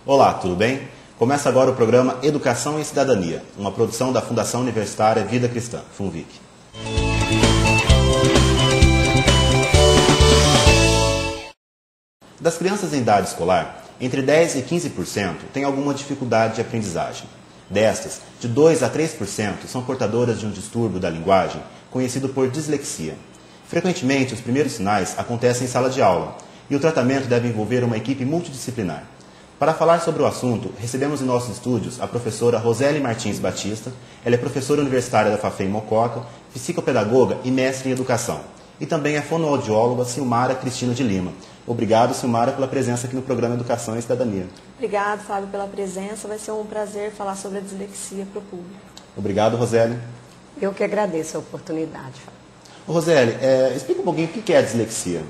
Olá, tudo bem? Começa agora o programa Educação e Cidadania, uma produção da Fundação Universitária Vida Cristã, FUNVIC. Das crianças em idade escolar, entre 10% e 15% têm alguma dificuldade de aprendizagem. Destas, de 2% a 3% são portadoras de um distúrbio da linguagem, conhecido por dislexia. Frequentemente, os primeiros sinais acontecem em sala de aula, e o tratamento deve envolver uma equipe multidisciplinar. Para falar sobre o assunto, recebemos em nossos estúdios a professora Roseli Martins Batista. Ela é professora universitária da FAFEM Mococa, psicopedagoga e mestre em educação. E também é fonoaudióloga Silmara Cristina de Lima. Obrigado, Silmara, pela presença aqui no programa Educação e Cidadania. Obrigado, Fábio, pela presença. Vai ser um prazer falar sobre a dislexia para o público. Obrigado, Roseli. Eu que agradeço a oportunidade, Fábio. Roseli, explica um pouquinho o que é a dislexia.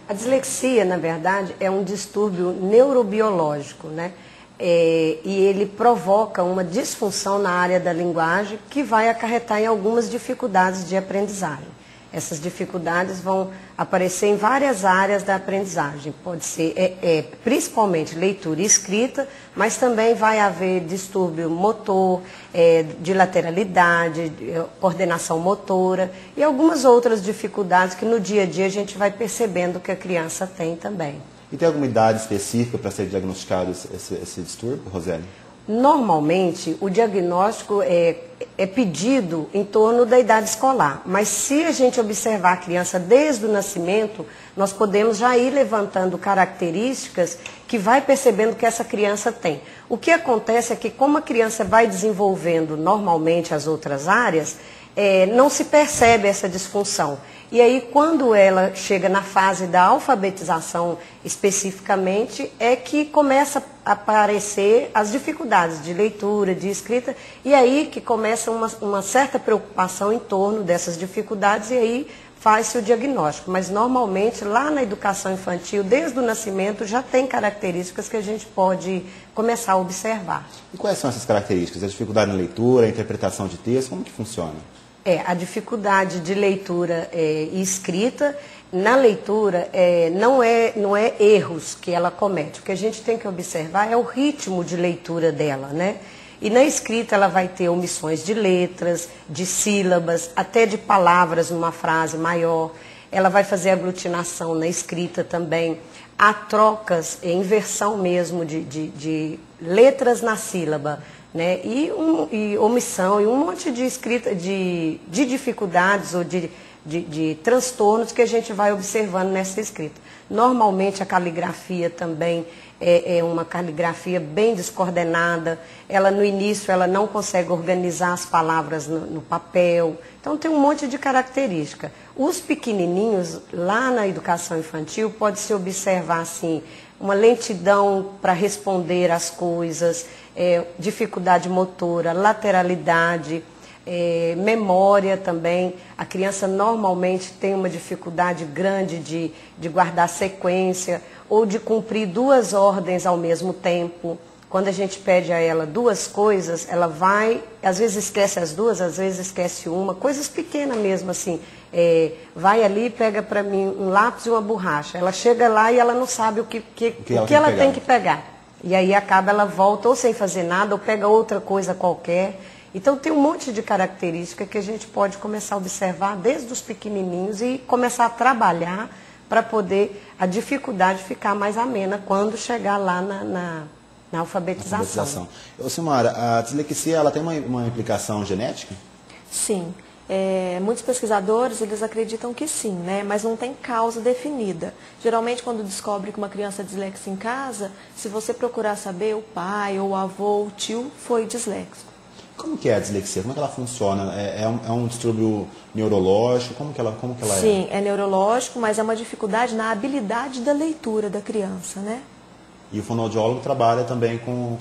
A dislexia, na verdade, é um distúrbio neurobiológico, né? E ele provoca uma disfunção na área da linguagem que vai acarretar em algumas dificuldades de aprendizagem. Essas dificuldades vão aparecer em várias áreas da aprendizagem. Pode ser principalmente leitura e escrita, mas também vai haver distúrbio motor, de lateralidade, coordenação motora e algumas outras dificuldades que no dia a dia a gente vai percebendo que a criança tem também. E tem alguma idade específica para ser diagnosticado esse distúrbio, Roseli? Normalmente, o diagnóstico é pedido em torno da idade escolar, mas se a gente observar a criança desde o nascimento, nós podemos já ir levantando características que vai percebendo que essa criança tem. O que acontece é que como a criança vai desenvolvendo normalmente as outras áreas, não se percebe essa disfunção. E aí, quando ela chega na fase da alfabetização especificamente, é que começa a aparecer as dificuldades de leitura, de escrita, e aí que começa uma certa preocupação em torno dessas dificuldades, e aí faz-se o diagnóstico. Mas, normalmente, lá na educação infantil, desde o nascimento, já tem características que a gente pode começar a observar. E quais são essas características? A dificuldade na leitura, a interpretação de texto, como que funciona? A dificuldade de leitura e escrita. Na leitura, não é erros que ela comete. O que a gente tem que observar é o ritmo de leitura dela, né? E na escrita ela vai ter omissões de letras, de sílabas, até de palavras numa frase maior. Ela vai fazer aglutinação na escrita também. Há trocas, inversão mesmo de letras na sílaba. Né? E omissão e um monte de escrita, de dificuldades ou de transtornos que a gente vai observando nessa escrita. Normalmente a caligrafia também é uma caligrafia bem descoordenada. Ela no início ela não consegue organizar as palavras no papel. Então tem um monte de característica. Os pequenininhos, lá na educação infantil, pode-se observar assim, uma lentidão para responder às coisas, dificuldade motora, lateralidade, memória também. A criança normalmente tem uma dificuldade grande de guardar sequência ou de cumprir duas ordens ao mesmo tempo. Quando a gente pede a ela duas coisas, ela vai, às vezes esquece as duas, às vezes esquece uma, coisas pequenas mesmo assim. Vai ali e pega para mim um lápis e uma borracha. Ela chega lá e ela não sabe o que ela tem que pegar. E aí ela volta ou sem fazer nada, ou pega outra coisa qualquer. Então tem um monte de características que a gente pode começar a observar desde os pequenininhos e começar a trabalhar para poder a dificuldade ficar mais amena quando chegar lá na alfabetização. Silmara, a dislexia ela tem uma implicação genética? Sim. Muitos pesquisadores eles acreditam que sim, né? Mas não tem causa definida. Geralmente, quando descobre que uma criança é dislexa em casa, se você procurar saber, o pai, ou o avô, ou o tio foi disléxico. Como que é a dislexia? Como é que ela funciona? É um distúrbio neurológico? Como que ela é? Sim, é neurológico, mas é uma dificuldade na habilidade da leitura da criança, né? E o fonoaudiólogo trabalha também com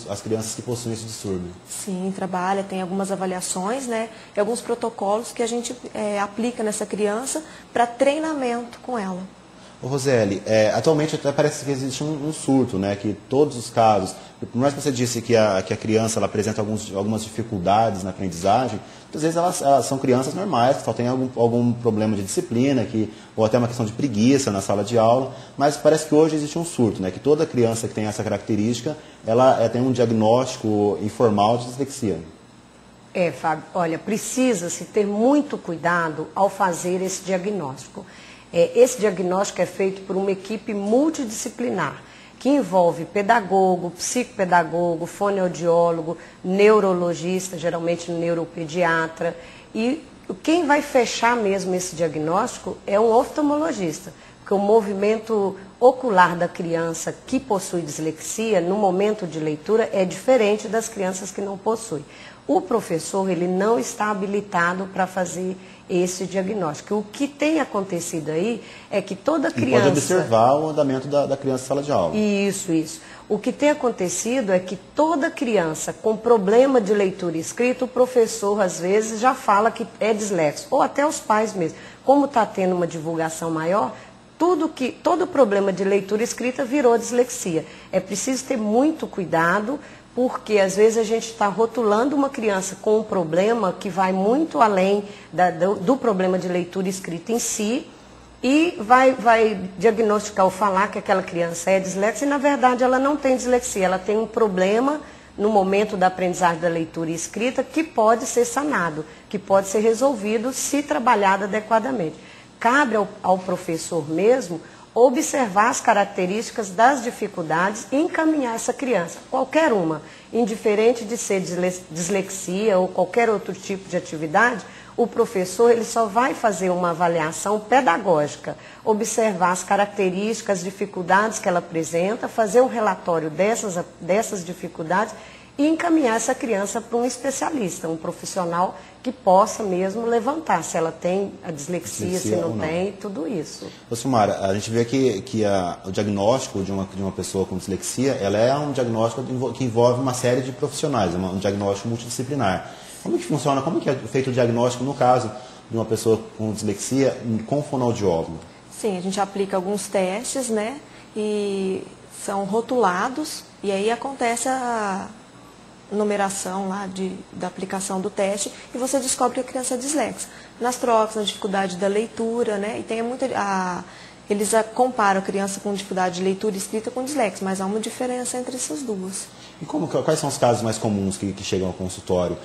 as crianças que possuem esse distúrbio? Sim, trabalha, tem algumas avaliações, né? E alguns protocolos que a gente aplica nessa criança para treinamento com ela. Ô Roseli, atualmente até parece que existe um surto, né? Que todos os casos, por mais que você disse que a criança ela apresenta algumas dificuldades na aprendizagem, muitas vezes elas são crianças normais, que só têm algum problema de disciplina, ou até uma questão de preguiça na sala de aula, mas parece que hoje existe um surto, né? Que toda criança que tem essa característica, ela tem um diagnóstico informal de dislexia. Fábio, olha, precisa-se ter muito cuidado ao fazer esse diagnóstico. Esse diagnóstico é feito por uma equipe multidisciplinar, que envolve pedagogo, psicopedagogo, fonoaudiólogo, neurologista, geralmente neuropediatra, e quem vai fechar mesmo esse diagnóstico é um oftalmologista, porque o movimento ocular da criança que possui dislexia, no momento de leitura, é diferente das crianças que não possuem. O professor, ele não está habilitado para fazer esse diagnóstico. O que tem acontecido aí é que toda criança... Pode observar o andamento da criança em sala de aula. Isso. O que tem acontecido é que toda criança com problema de leitura e escrita, o professor, às vezes, já fala que é disléxico, ou até os pais mesmo. Como está tendo uma divulgação maior, todo problema de leitura e escrita virou dislexia. É preciso ter muito cuidado, porque às vezes a gente está rotulando uma criança com um problema que vai muito além do problema de leitura e escrita em si, e vai diagnosticar ou falar que aquela criança é disléxica, e na verdade ela não tem dislexia, ela tem um problema no momento da aprendizagem da leitura e escrita que pode ser sanado, que pode ser resolvido se trabalhado adequadamente. Cabe ao professor mesmo observar as características das dificuldades e encaminhar essa criança, qualquer uma, indiferente de ser dislexia ou qualquer outro tipo de atividade, o professor ele só vai fazer uma avaliação pedagógica, observar as características, as dificuldades que ela apresenta, fazer um relatório dessas dificuldades e encaminhar essa criança para um especialista, um profissional que possa mesmo levantar se ela tem a dislexia se não tem, tudo isso. Ô, Silmara, a gente vê que o diagnóstico de uma pessoa com dislexia, ela é um diagnóstico que envolve uma série de profissionais, um diagnóstico multidisciplinar. Como que funciona, como que é feito o diagnóstico no caso de uma pessoa com dislexia com fonoaudiólogo? Sim, a gente aplica alguns testes, né, e são rotulados, e aí acontece a numeração lá da aplicação do teste e você descobre que a criança é disléxica. Nas trocas, na dificuldade da leitura, né? E tem eles comparam a criança com dificuldade de leitura e escrita com dislexia, mas há uma diferença entre essas duas. E quais são os casos mais comuns que chegam ao consultório?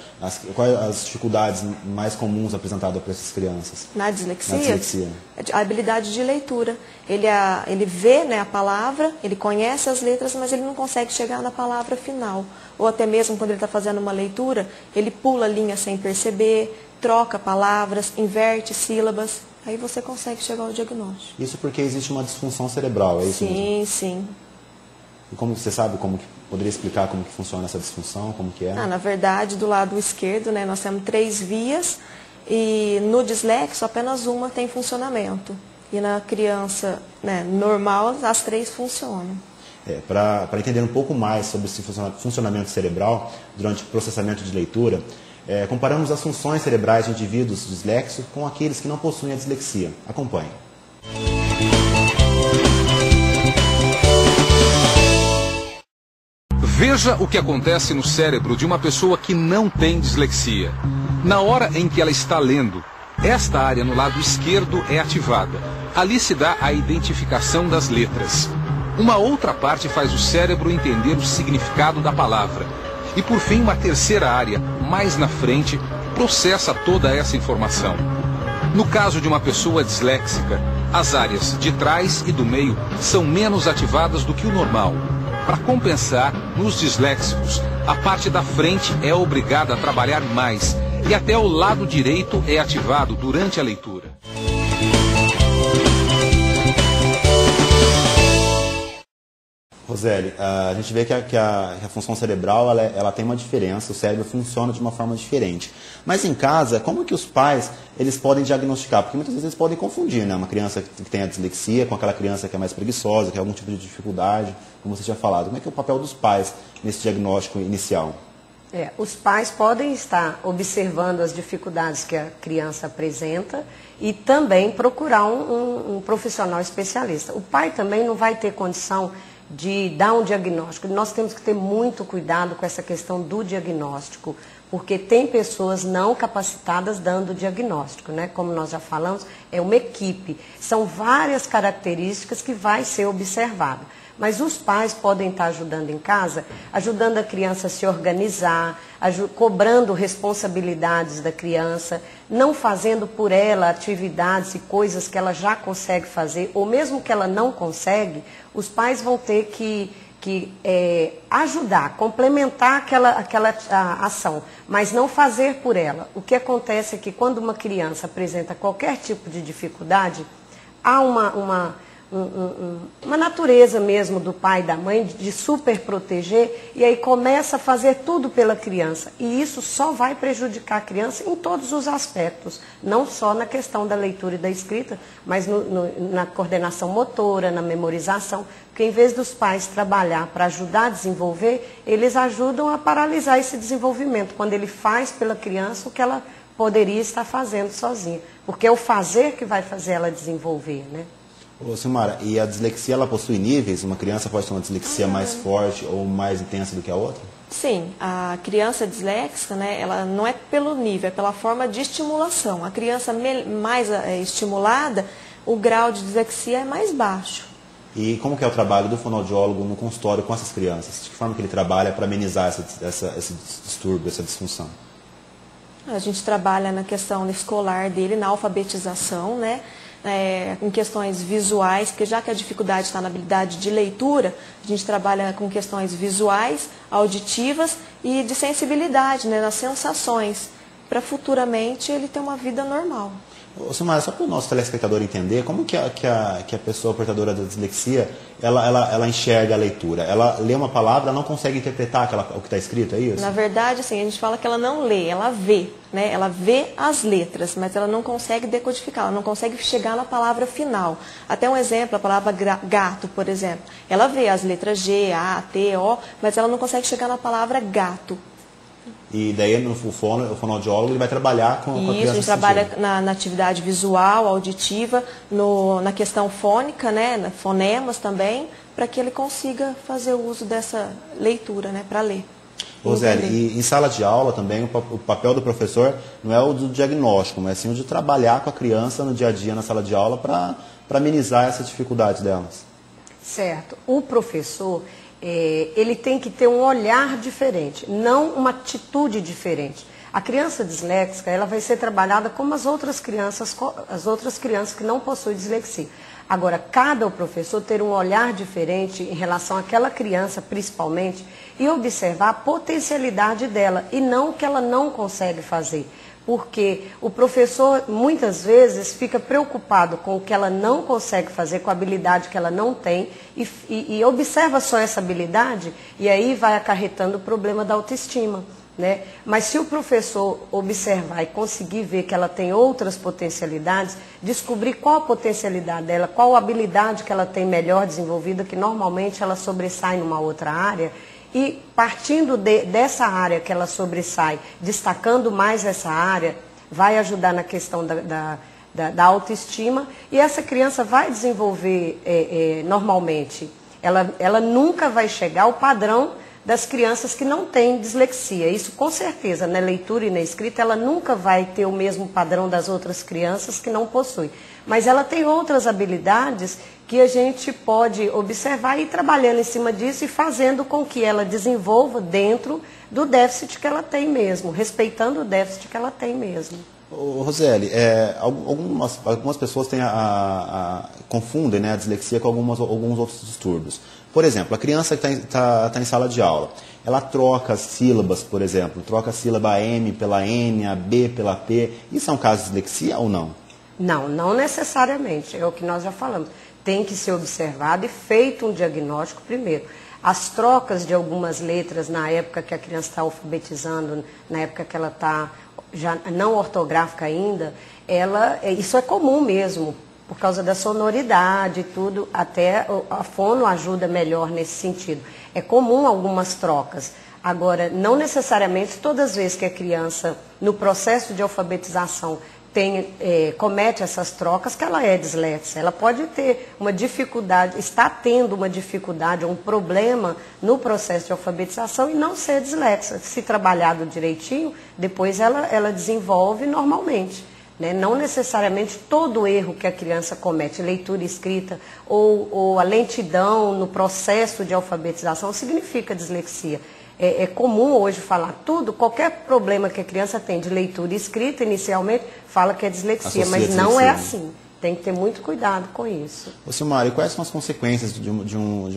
Quais as dificuldades mais comuns apresentadas para essas crianças? Na dislexia? A habilidade de leitura. Ele vê, né, a palavra, ele conhece as letras, mas ele não consegue chegar na palavra final. Ou até mesmo quando ele está fazendo uma leitura, ele pula linha sem perceber, troca palavras, inverte sílabas. Aí você consegue chegar ao diagnóstico. Isso porque existe uma disfunção cerebral, é isso mesmo? Sim. E como você sabe, poderia explicar como que funciona essa disfunção, como que é? Na verdade, do lado esquerdo, né, nós temos 3 vias e no dislexo apenas uma tem funcionamento. E na criança, né, normal, as 3 funcionam. Para entender um pouco mais sobre esse funcionamento cerebral durante o processamento de leitura, comparamos as funções cerebrais de indivíduos disléxicos com aqueles que não possuem a dislexia. Acompanhe. Veja o que acontece no cérebro de uma pessoa que não tem dislexia. Na hora em que ela está lendo, esta área no lado esquerdo é ativada. Ali se dá a identificação das letras. Uma outra parte faz o cérebro entender o significado da palavra. E por fim, uma terceira área, mais na frente, processa toda essa informação. No caso de uma pessoa disléxica, as áreas de trás e do meio são menos ativadas do que o normal. Para compensar, nos disléxicos, a parte da frente é obrigada a trabalhar mais e até o lado direito é ativado durante a leitura. Roseli, a gente vê que a função cerebral ela tem uma diferença, o cérebro funciona de uma forma diferente. Mas em casa, como que os pais eles podem diagnosticar? Porque muitas vezes eles podem confundir, né? Uma criança que tem a dislexia com aquela criança que é mais preguiçosa, que tem algum tipo de dificuldade, como você tinha falado. Como é que é o papel dos pais nesse diagnóstico inicial? Os pais podem estar observando as dificuldades que a criança apresenta e também procurar um profissional especialista. O pai também não vai ter condição de dar um diagnóstico. Nós temos que ter muito cuidado com essa questão do diagnóstico, porque tem pessoas não capacitadas dando diagnóstico, né? Como nós já falamos, é uma equipe. São várias características que vai ser observado. Mas os pais podem estar ajudando em casa, ajudando a criança a se organizar, cobrando responsabilidades da criança, não fazendo por ela atividades e coisas que ela já consegue fazer, ou mesmo que ela não consegue, os pais vão ter que ajudar, complementar aquela ação, mas não fazer por ela. O que acontece é que quando uma criança apresenta qualquer tipo de dificuldade, há uma natureza mesmo do pai e da mãe de super proteger, e aí começa a fazer tudo pela criança. E isso só vai prejudicar a criança em todos os aspectos, não só na questão da leitura e da escrita, mas na coordenação motora, na memorização, porque em vez dos pais trabalhar para ajudar a desenvolver, eles ajudam a paralisar esse desenvolvimento, quando ele faz pela criança o que ela poderia estar fazendo sozinha, porque é o fazer que vai fazer ela desenvolver, né? Ô, Silmara, e a dislexia, ela possui níveis? Uma criança pode ter uma dislexia mais forte ou mais intensa do que a outra? Sim, a criança disléxica, né, ela não é pelo nível, é pela forma de estimulação. A criança mais estimulada, o grau de dislexia é mais baixo. E como que é o trabalho do fonoaudiólogo no consultório com essas crianças? De que forma que ele trabalha para amenizar esse distúrbio, essa disfunção? A gente trabalha na questão escolar dele, na alfabetização, né? Com questões visuais, porque já que a dificuldade está na habilidade de leitura, a gente trabalha com questões visuais, auditivas e de sensibilidade, né, nas sensações, para futuramente ele ter uma vida normal. Ô, Silmara, só para o nosso telespectador entender, como que a pessoa portadora da dislexia, ela enxerga a leitura? Ela lê uma palavra, ela não consegue interpretar o que está escrito, é isso? Na verdade, assim, a gente fala que ela não lê, ela vê, né? Ela vê as letras, mas ela não consegue decodificar, ela não consegue chegar na palavra final. Até um exemplo, a palavra gato, por exemplo. Ela vê as letras G, A, T, O, mas ela não consegue chegar na palavra gato. E daí o fonoaudiólogo ele vai trabalhar com a criança. Isso, a gente trabalha na atividade visual, auditiva, na questão fônica, né, fonemas também, para que ele consiga fazer o uso dessa leitura, né, para ler. Roseli, e em sala de aula também o papel do professor não é o do diagnóstico, mas sim o de trabalhar com a criança no dia a dia na sala de aula para amenizar essa dificuldade delas. Certo. O professor, ele tem que ter um olhar diferente, não uma atitude diferente. A criança disléxica, ela vai ser trabalhada como as outras crianças que não possuem dislexia. Agora, cabe ao professor ter um olhar diferente em relação àquela criança, principalmente, e observar a potencialidade dela e não o que ela não consegue fazer. Porque o professor, muitas vezes, fica preocupado com o que ela não consegue fazer, com a habilidade que ela não tem, e observa só essa habilidade, e aí vai acarretando o problema da autoestima, né? Mas se o professor observar e conseguir ver que ela tem outras potencialidades, descobrir qual a potencialidade dela, qual a habilidade que ela tem melhor desenvolvida, que normalmente ela sobressai numa outra área, e partindo dessa área que ela sobressai, destacando mais essa área, vai ajudar na questão da autoestima, e essa criança vai desenvolver normalmente. Ela nunca vai chegar ao padrão das crianças que não têm dislexia. Isso com certeza, na leitura e na escrita, ela nunca vai ter o mesmo padrão das outras crianças que não possuem. Mas ela tem outras habilidades que a gente pode observar e ir trabalhando em cima disso e fazendo com que ela desenvolva dentro do déficit que ela tem mesmo, respeitando o déficit que ela tem mesmo. Ô, Roseli, algumas pessoas confundem, né, a dislexia com alguns outros distúrbios. Por exemplo, a criança que está em sala de aula, ela troca as sílabas, por exemplo, troca a sílaba M pela N, a B pela P. Isso é um caso de dislexia ou não? Não, não necessariamente. É o que nós já falamos. Tem que ser observado e feito um diagnóstico primeiro. As trocas de algumas letras na época que a criança está alfabetizando, na época que ela está já não ortográfica ainda, isso é comum mesmo, por causa da sonoridade e tudo, até a fono ajuda melhor nesse sentido. É comum algumas trocas. Agora, não necessariamente todas as vezes que a criança, no processo de alfabetização, comete essas trocas, que ela é dislexa. Ela pode ter uma dificuldade, está tendo uma dificuldade, um problema no processo de alfabetização e não ser dislexa. Se trabalhado direitinho, depois ela desenvolve normalmente. Né? Não necessariamente todo erro que a criança comete, leitura e escrita, ou a lentidão no processo de alfabetização, significa dislexia. É comum hoje falar qualquer problema que a criança tem de leitura e escrita, inicialmente, fala que é dislexia, mas não é assim. Tem que ter muito cuidado com isso. Ô, Silmara, quais são as consequências de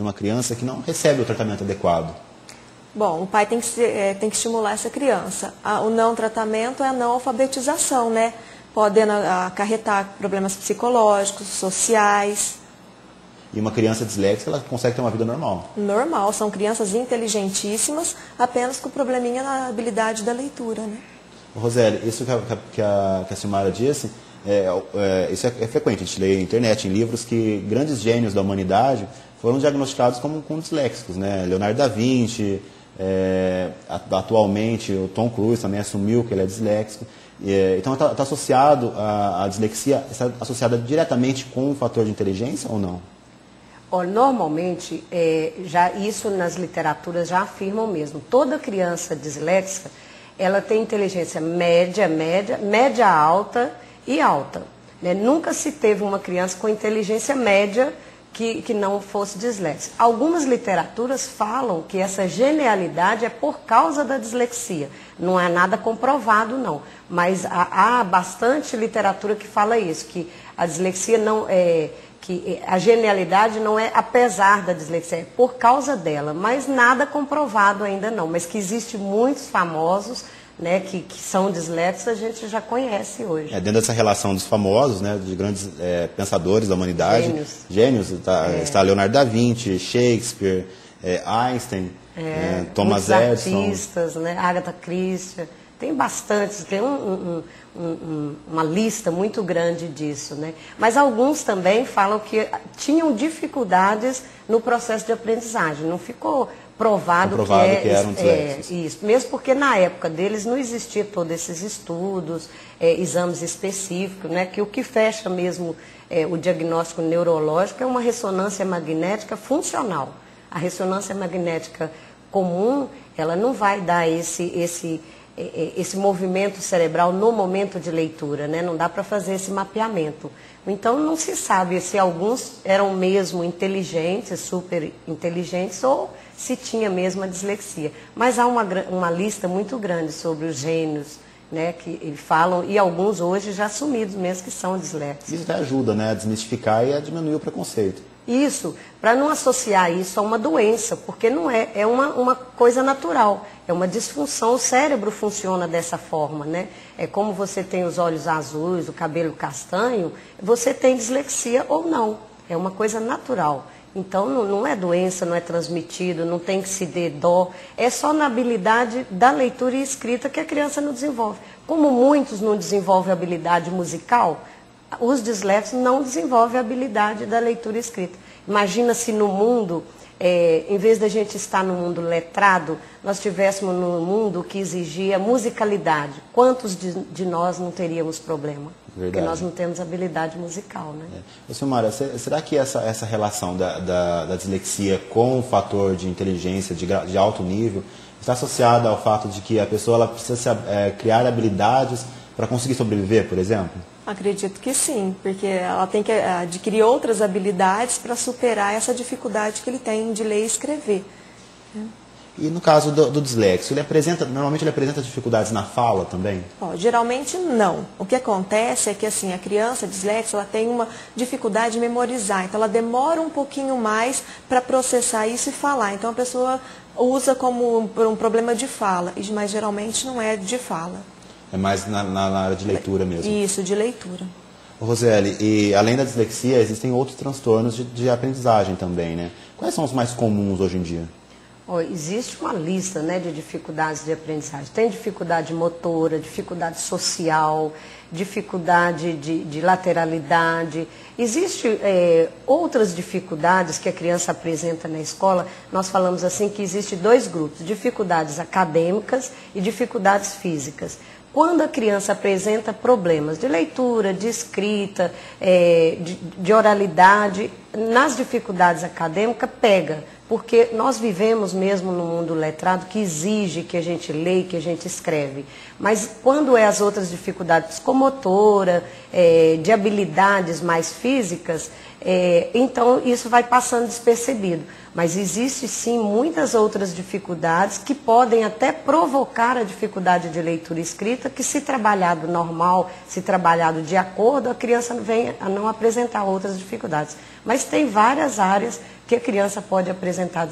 uma criança que não recebe o tratamento adequado? Bom, o pai tem que estimular essa criança. O não tratamento é a não alfabetização, né? Podendo acarretar problemas psicológicos, sociais. E uma criança disléxica, ela consegue ter uma vida normal? Normal, são crianças inteligentíssimas, apenas com probleminha na habilidade da leitura, né? Roseli, isso que a Silmara disse, isso é frequente, a gente lê na internet, em livros, que grandes gênios da humanidade foram diagnosticados com disléxicos, né? Leonardo da Vinci, atualmente o Tom Cruise também assumiu que ele é disléxico. Então está associado, a dislexia está associada diretamente com o fator de inteligência ou não? Normalmente, já isso nas literaturas já afirmam mesmo. Toda criança disléxica, ela tem inteligência média, média alta e alta. Né? Nunca se teve uma criança com inteligência média que não fosse disléxica. Algumas literaturas falam que essa genialidade é por causa da dislexia. Não é nada comprovado, não. Mas há bastante literatura que fala isso, que a dislexia não é... que a genialidade não é apesar da dislexia, é por causa dela, mas nada comprovado ainda não. Mas que existe muitos famosos, né, que são disléxicos, a gente já conhece hoje. Dentro dessa relação dos famosos, né, de grandes pensadores da humanidade, gênios está Leonardo da Vinci, Shakespeare, Einstein, Thomas Edison. Artistas, né, Agatha Christie, tem bastantes, tem uma lista muito grande disso, né? Mas alguns também falam que tinham dificuldades no processo de aprendizagem, não ficou provado que eram disléxicos. Isso, mesmo porque na época deles não existia todos esses estudos, exames específicos, né? Que o que fecha mesmo o diagnóstico neurológico é uma ressonância magnética funcional. A ressonância magnética comum, ela não vai dar esse movimento cerebral no momento de leitura, né? Não dá para fazer esse mapeamento. Então não se sabe se alguns eram mesmo inteligentes, super inteligentes, ou se tinha mesmo a dislexia. Mas há uma lista muito grande sobre os gênios, né, que falam, e alguns hoje já assumidos mesmo que são disléxicos. Isso até ajuda, né, a desmistificar e a diminuir o preconceito. Isso, para não associar isso a uma doença, porque não é uma coisa natural, é uma disfunção, o cérebro funciona dessa forma, né? É como você tem os olhos azuis, o cabelo castanho, você tem dislexia ou não, é uma coisa natural. Então não é doença, não é transmitido, não tem que se dar dó, é só na habilidade da leitura e escrita que a criança não desenvolve. Como muitos não desenvolvem habilidade musical, os disléxicos não desenvolvem a habilidade da leitura e escrita. Imagina se no mundo, em vez da gente estar no mundo letrado, nós estivéssemos num mundo que exigia musicalidade. Quantos de nós não teríamos problema? Verdade. Porque nós não temos habilidade musical, né? Silmara, será que essa relação da dislexia com o fator de inteligência de alto nível está associada ao fato de que a pessoa ela precisa criar habilidades para conseguir sobreviver, por exemplo? Acredito que sim, porque ela tem que adquirir outras habilidades para superar essa dificuldade que ele tem de ler e escrever. E no caso do dislexo, normalmente ele apresenta dificuldades na fala também? Geralmente não. O que acontece é que assim, a criança disléxica ela tem uma dificuldade de memorizar, então ela demora um pouquinho mais para processar isso e falar. Então a pessoa usa como um problema de fala, mas geralmente não é de fala. É mais na área de leitura mesmo. Isso, de leitura. Roseli, e além da dislexia, existem outros transtornos de aprendizagem também, né? Quais são os mais comuns hoje em dia? Existe uma lista, né, de dificuldades de aprendizagem. Tem dificuldade motora, dificuldade social, dificuldade de lateralidade. Existem outras dificuldades que a criança apresenta na escola. Nós falamos assim que existe 2 grupos, dificuldades acadêmicas e dificuldades físicas. Quando a criança apresenta problemas de leitura, de escrita, de oralidade, nas dificuldades acadêmicas pega, porque nós vivemos mesmo no mundo letrado que exige que a gente leia, que a gente escreve. Mas quando é as outras dificuldades psicomotora, de habilidades mais físicas, então isso vai passando despercebido. Mas existe sim muitas outras dificuldades que podem até provocar a dificuldade de leitura e escrita, que se trabalhado normal, se trabalhado de acordo, a criança vem a não apresentar outras dificuldades. Mas tem várias áreas que a criança pode apresentar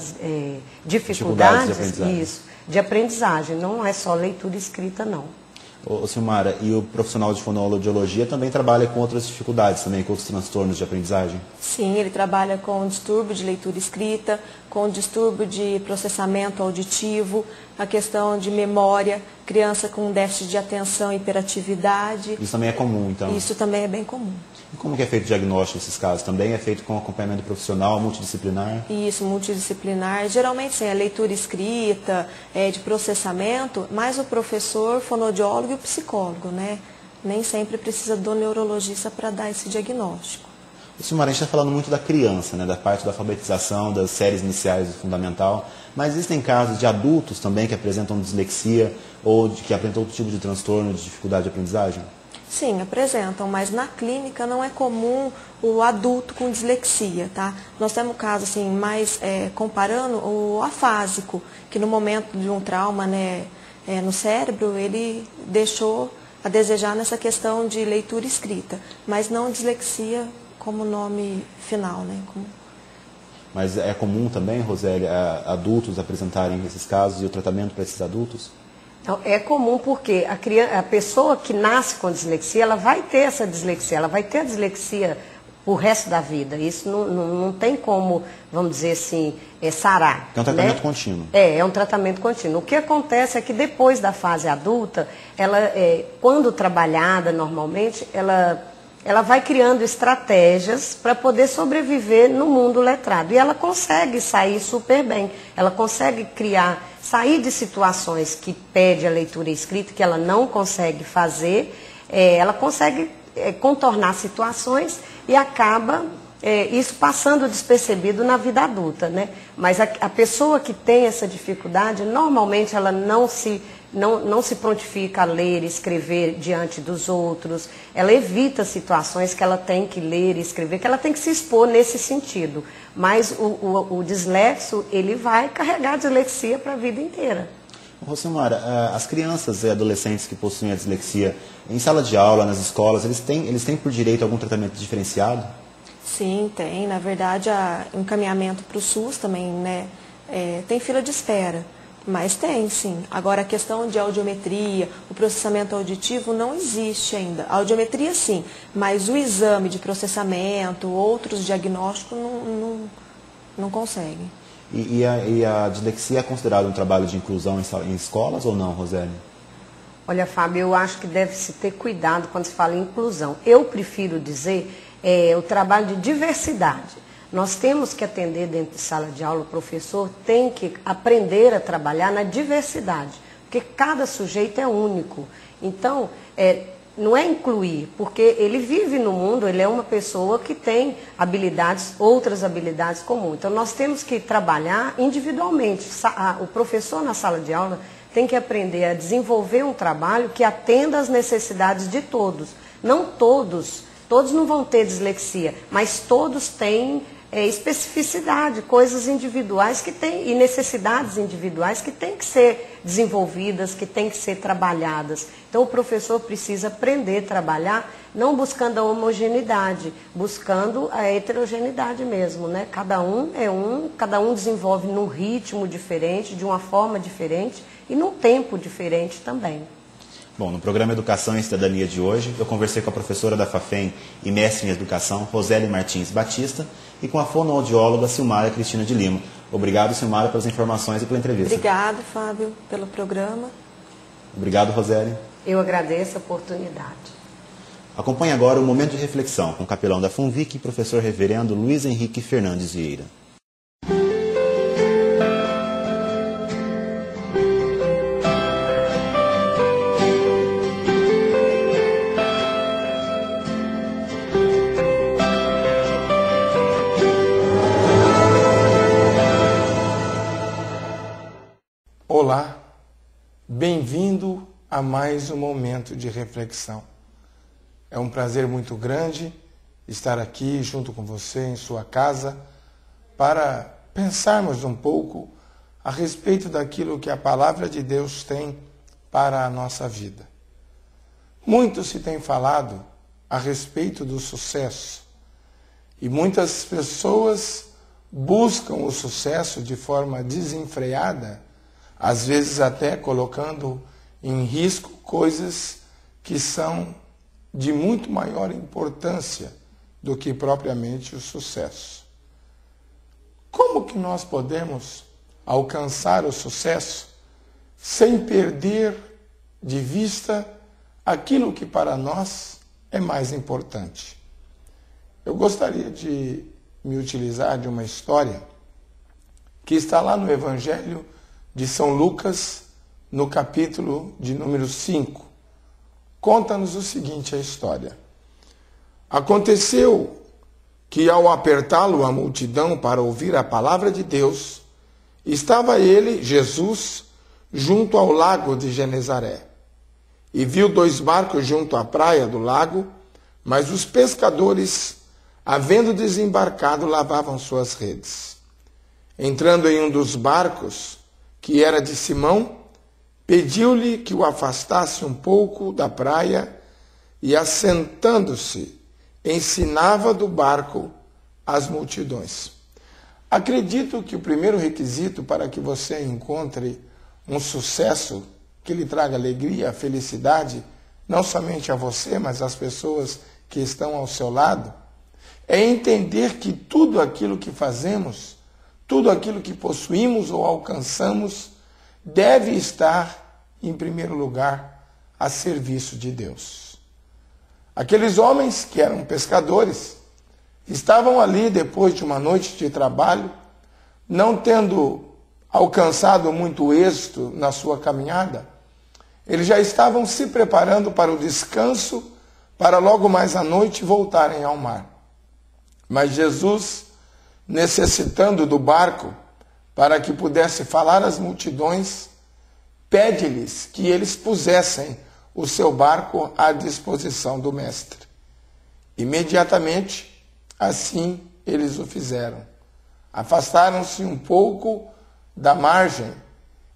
dificuldades de aprendizagem. Não é só leitura e escrita, não. Ô, Silmara, e o profissional de fonoaudiologia também trabalha com outras dificuldades, também com outros transtornos de aprendizagem? Sim, ele trabalha com distúrbio de leitura e escrita, com distúrbio de processamento auditivo, a questão de memória, criança com déficit de atenção e hiperatividade. Isso também é comum, então? Isso também é bem comum. E como que é feito o diagnóstico nesses casos? Também é feito com acompanhamento profissional, multidisciplinar? Isso, multidisciplinar. Geralmente, sim, a leitura e escrita, de processamento, mais o professor, fonoaudiólogo e o psicólogo, né? Nem sempre precisa do neurologista para dar esse diagnóstico. Silmara, a gente está falando muito da criança, né, da parte da alfabetização, das séries iniciais do fundamental, mas existem casos de adultos também que apresentam dislexia ou que apresentam outro tipo de transtorno, de dificuldade de aprendizagem? Sim, apresentam, mas na clínica não é comum o adulto com dislexia, tá? Nós temos um caso, assim, mais comparando o afásico, que no momento de um trauma, né, no cérebro, ele deixou a desejar nessa questão de leitura e escrita, mas não dislexia como nome final, né? Mas é comum também, Roseli, adultos apresentarem esses casos e o tratamento para esses adultos? Então, é comum porque a pessoa que nasce com dislexia, ela vai ter essa dislexia, ela vai ter a dislexia o resto da vida. Isso não tem como, vamos dizer assim, sarar. É um tratamento contínuo. É um tratamento contínuo. O que acontece é que depois da fase adulta, ela, quando trabalhada normalmente, ela vai criando estratégias para poder sobreviver no mundo letrado. E ela consegue sair super bem. Ela consegue sair de situações que pede a leitura e escrita, que ela não consegue fazer. Ela consegue contornar situações e acaba isso passando despercebido na vida adulta, né? Mas a pessoa que tem essa dificuldade, normalmente ela não se prontifica a ler e escrever diante dos outros, ela evita situações que ela tem que ler e escrever, que ela tem que se expor nesse sentido. Mas o dislexo, ele vai carregar a dislexia para a vida inteira. Silmara, as crianças e adolescentes que possuem a dislexia, em sala de aula, nas escolas, eles têm por direito algum tratamento diferenciado? Sim, tem. Na verdade, o encaminhamento para o SUS também, né? Tem fila de espera. Mas tem, sim. Agora, a questão de audiometria, o processamento auditivo não existe ainda. A audiometria, sim, mas o exame de processamento, outros diagnósticos, não conseguem. E a dislexia é considerada um trabalho de inclusão em escolas ou não, Roseli? Olha, Fábio, eu acho que deve-se ter cuidado quando se fala em inclusão. Eu prefiro dizer o trabalho de diversidade. Nós temos que atender dentro de sala de aula, o professor tem que aprender a trabalhar na diversidade, porque cada sujeito é único. Então, não é incluir, porque ele vive no mundo, ele é uma pessoa que tem habilidades, outras habilidades comuns. Então, nós temos que trabalhar individualmente. O professor na sala de aula tem que aprender a desenvolver um trabalho que atenda às necessidades de todos. Não todos não vão ter dislexia, mas todos têm especificidade, coisas individuais e necessidades individuais que têm que ser desenvolvidas, que têm que ser trabalhadas. Então o professor precisa aprender a trabalhar, não buscando a homogeneidade, buscando a heterogeneidade mesmo, né? Cada um desenvolve num ritmo diferente, de uma forma diferente e num tempo diferente também. Bom, no programa Educação e Cidadania de hoje, eu conversei com a professora da Fafem e mestre em Educação, Roseli Martins Batista, e com a fonoaudióloga Silmara Cristina de Lima. Obrigado, Silmara, pelas informações e pela entrevista. Obrigado, Fábio, pelo programa. Obrigado, Rosélia. Eu agradeço a oportunidade. Acompanhe agora o Momento de Reflexão com o capelão da FUNVIC, professor reverendo Luiz Henrique Fernandes Vieira. Olá, bem-vindo a mais um momento de reflexão. É um prazer muito grande estar aqui junto com você em sua casa para pensarmos um pouco a respeito daquilo que a palavra de Deus tem para a nossa vida. Muito se tem falado a respeito do sucesso e muitas pessoas buscam o sucesso de forma desenfreada, às vezes até colocando em risco coisas que são de muito maior importância do que propriamente o sucesso. Como que nós podemos alcançar o sucesso sem perder de vista aquilo que para nós é mais importante? Eu gostaria de me utilizar de uma história que está lá no Evangelho de São Lucas, no capítulo de número 5. Conta-nos o seguinte a história. Aconteceu que, ao apertá-lo a multidão para ouvir a palavra de Deus, estava ele, Jesus, junto ao lago de Genezaré. E viu 2 barcos junto à praia do lago, mas os pescadores, havendo desembarcado, lavavam suas redes. Entrando em um dos barcos, que era de Simão, pediu-lhe que o afastasse um pouco da praia e, assentando-se, ensinava do barco as multidões. Acredito que o primeiro requisito para que você encontre um sucesso que lhe traga alegria, felicidade, não somente a você, mas às pessoas que estão ao seu lado, é entender que tudo aquilo que fazemos, tudo aquilo que possuímos ou alcançamos deve estar, em primeiro lugar, a serviço de Deus. Aqueles homens que eram pescadores estavam ali depois de uma noite de trabalho, não tendo alcançado muito êxito na sua caminhada, eles já estavam se preparando para o descanso, para logo mais à noite voltarem ao mar. Mas Jesus, necessitando do barco para que pudesse falar às multidões, pede-lhes que eles pusessem o seu barco à disposição do mestre. Imediatamente, assim eles o fizeram. Afastaram-se um pouco da margem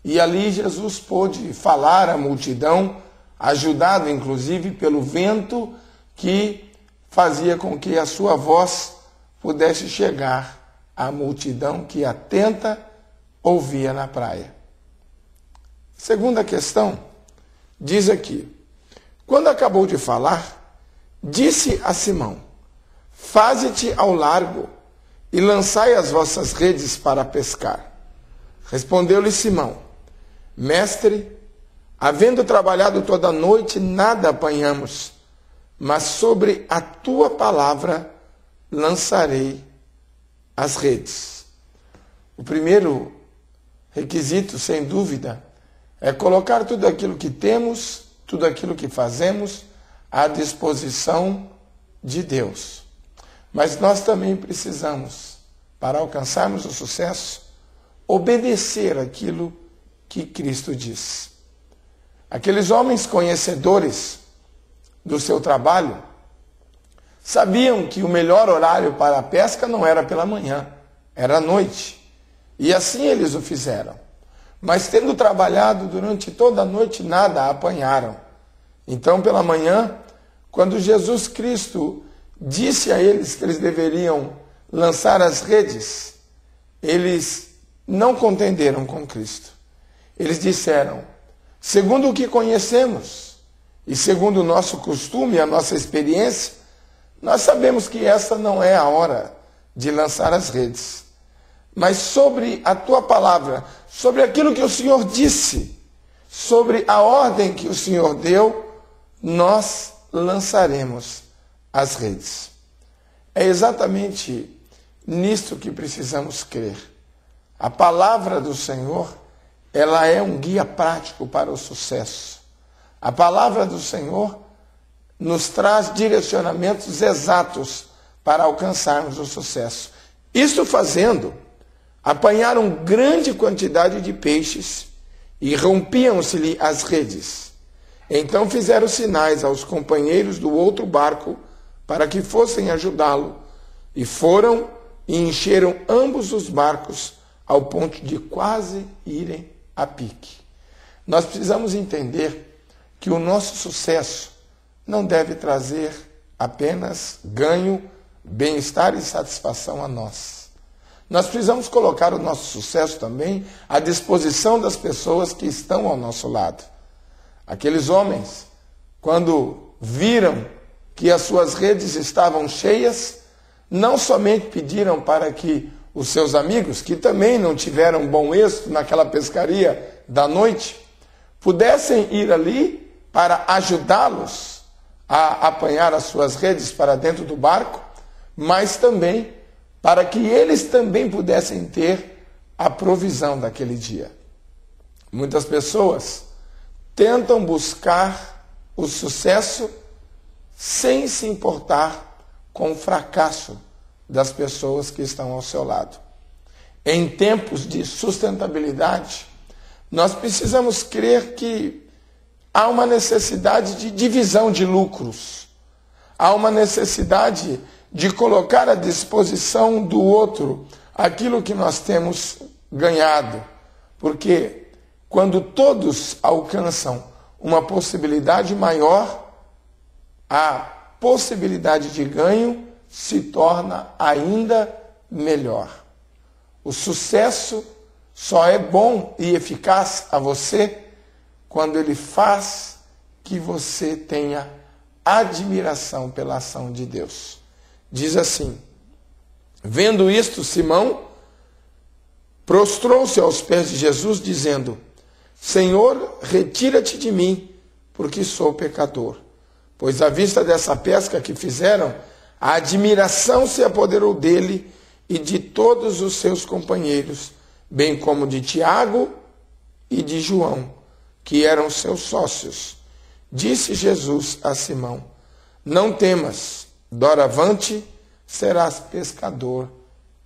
e ali Jesus pôde falar à multidão, ajudado inclusive pelo vento que fazia com que a sua voz pudesse chegar à multidão que atenta ouvia na praia. Segunda questão, diz aqui: quando acabou de falar, disse a Simão: faze-te ao largo e lançai as vossas redes para pescar. Respondeu-lhe Simão: mestre, havendo trabalhado toda a noite, nada apanhamos, mas sobre a tua palavra lançarei as redes. O primeiro requisito, sem dúvida, é colocar tudo aquilo que temos, tudo aquilo que fazemos à disposição de Deus. Mas nós também precisamos, para alcançarmos o sucesso, obedecer aquilo que Cristo diz. Aqueles homens conhecedores do seu trabalho sabiam que o melhor horário para a pesca não era pela manhã, era à noite. E assim eles o fizeram. Mas tendo trabalhado durante toda a noite, nada apanharam. Então, pela manhã, quando Jesus Cristo disse a eles que eles deveriam lançar as redes, eles não contenderam com Cristo. Eles disseram: segundo o que conhecemos e segundo o nosso costume, a nossa experiência, nós sabemos que essa não é a hora de lançar as redes. mas sobre a tua palavra, sobre aquilo que o Senhor disse, sobre a ordem que o Senhor deu, nós lançaremos as redes. É exatamente nisto que precisamos crer. A palavra do Senhor, ela é um guia prático para o sucesso. A palavra do Senhor nos traz direcionamentos exatos para alcançarmos o sucesso. Isso fazendo, apanharam grande quantidade de peixes e rompiam-se-lhe as redes. Então fizeram sinais aos companheiros do outro barco para que fossem ajudá-lo, e foram e encheram ambos os barcos ao ponto de quase irem a pique. Nós precisamos entender que o nosso sucesso não deve trazer apenas ganho, bem-estar e satisfação a nós. Nós precisamos colocar o nosso sucesso também à disposição das pessoas que estão ao nosso lado. Aqueles homens, quando viram que as suas redes estavam cheias, não somente pediram para que os seus amigos, que também não tiveram bom êxito naquela pescaria da noite, pudessem ir ali para ajudá-los a apanhar as suas redes para dentro do barco, mas também para que eles também pudessem ter a provisão daquele dia. Muitas pessoas tentam buscar o sucesso sem se importar com o fracasso das pessoas que estão ao seu lado. Em tempos de sustentabilidade, nós precisamos crer que há uma necessidade de divisão de lucros. Há uma necessidade de colocar à disposição do outro aquilo que nós temos ganhado. Porque quando todos alcançam uma possibilidade maior, a possibilidade de ganho se torna ainda melhor. O sucesso só é bom e eficaz a você quando ele faz que você tenha admiração pela ação de Deus. Diz assim: vendo isto, Simão prostrou-se aos pés de Jesus, dizendo: Senhor, retira-te de mim, porque sou pecador. Pois à vista dessa pesca que fizeram, a admiração se apoderou dele e de todos os seus companheiros, bem como de Tiago e de João, que eram seus sócios. Disse Jesus a Simão: não temas, doravante serás pescador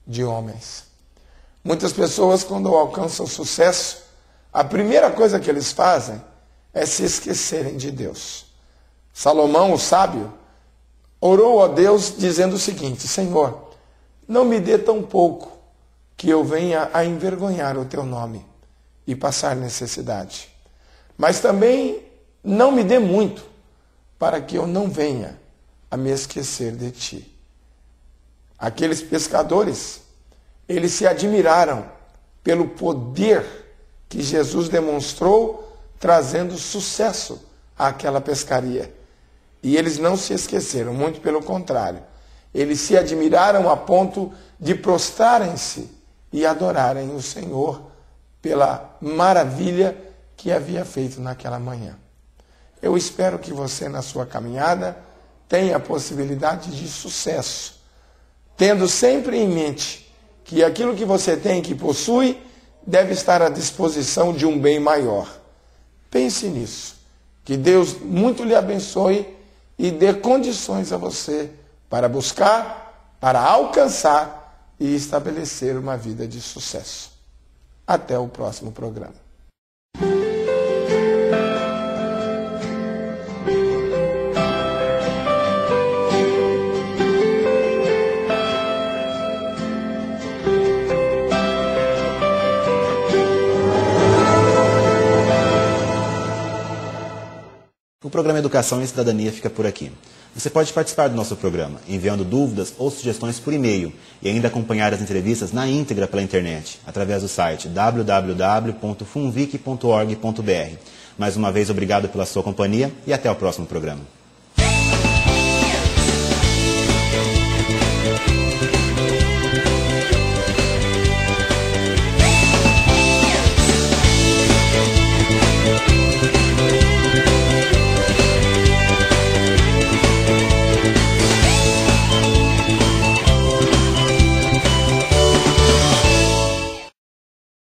de homens. Muitas pessoas, quando alcançam sucesso, a primeira coisa que eles fazem é se esquecerem de Deus. Salomão, o sábio, orou a Deus dizendo o seguinte: Senhor, não me dê tão pouco que eu venha a envergonhar o teu nome e passar necessidade. Mas também não me dê muito, para que eu não venha a me esquecer de ti. Aqueles pescadores, eles se admiraram pelo poder que Jesus demonstrou, trazendo sucesso àquela pescaria. E eles não se esqueceram, muito pelo contrário. Eles se admiraram a ponto de prostrarem-se e adorarem o Senhor pela maravilha que havia feito naquela manhã. Eu espero que você, na sua caminhada, tenha a possibilidade de sucesso, tendo sempre em mente que aquilo que você tem, que possui, deve estar à disposição de um bem maior. Pense nisso. Que Deus muito lhe abençoe e dê condições a você para buscar, para alcançar e estabelecer uma vida de sucesso. Até o próximo programa. O programa Educação e Cidadania fica por aqui. Você pode participar do nosso programa, enviando dúvidas ou sugestões por e-mail e ainda acompanhar as entrevistas na íntegra pela internet, através do site www.funvic.org.br. Mais uma vez, obrigado pela sua companhia e até o próximo programa.